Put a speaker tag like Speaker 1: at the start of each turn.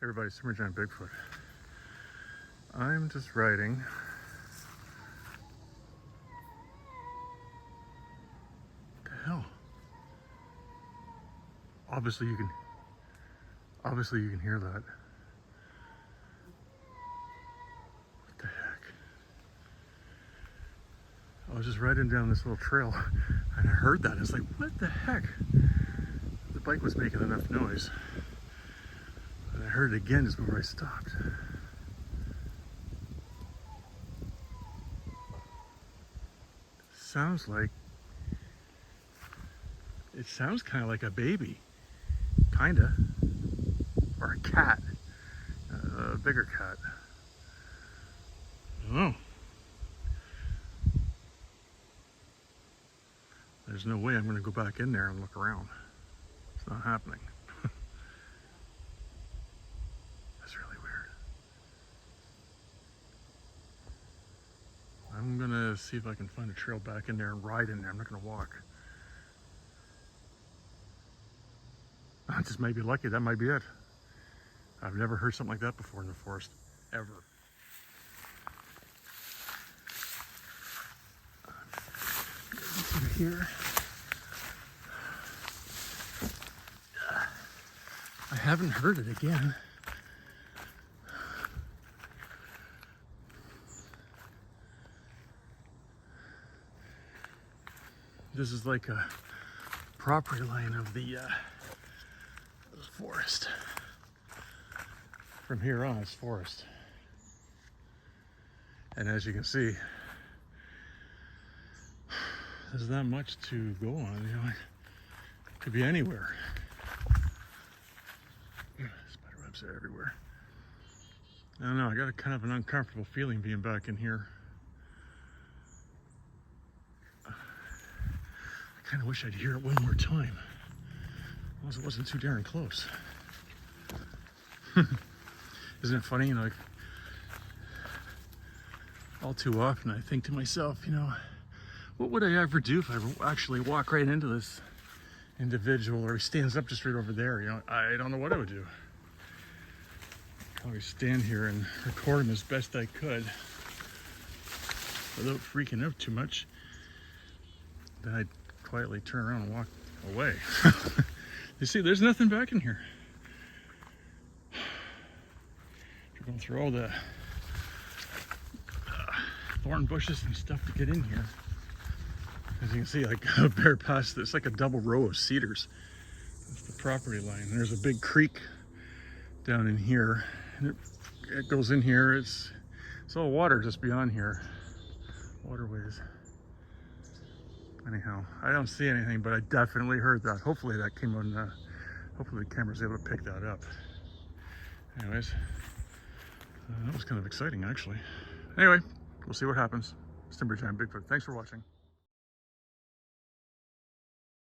Speaker 1: Everybody's Timber Giant Bigfoot. I'm just riding what the hell? Obviously you can hear that. What the heck? I was just riding down this little trail and I heard that. It's like, what the heck? The bike was making enough noise. And I heard it again just before I stopped. Sounds kind of like a baby. Kinda. Or a cat. A bigger cat. I don't know. There's no way I'm going to go back in there and look around. It's not happening. That's really weird. I'm going to see if I can find a trail back in there and ride in there. I'm not going to walk. I just may be lucky. That might be it. I've never heard something like that before in the forest, ever. Through here. I haven't heard it again. This is like a property line of the forest. From here on, it's forest. And as you can see, there's not much to go on. You know, it could be anywhere. Spider webs are everywhere. I don't know. I got a kind of an uncomfortable feeling being back in here. I kind of wish I'd hear it one more time. As long as it wasn't too darn close. Isn't it funny, you know, like, all too often I think to myself, you know, what would I ever do if I actually walk right into this individual, or he stands up just right over there? You know, I don't know what I would do. I always stand here and record him as best I could without freaking out too much. Then I'd quietly turn around and walk away. You see, there's nothing back in here. We're going through all the thorn bushes and stuff to get in here. As you can see, like a bare past, it's like a double row of cedars. That's the property line. There's a big creek down in here, and it goes in here. It's all water just beyond here. Waterways. Anyhow, I don't see anything, but I definitely heard that. Hopefully that came on, hopefully the camera's able to pick that up. Anyways, that was kind of exciting, actually. Anyway, we'll see what happens. It's Timber Giant Bigfoot. Thanks for watching.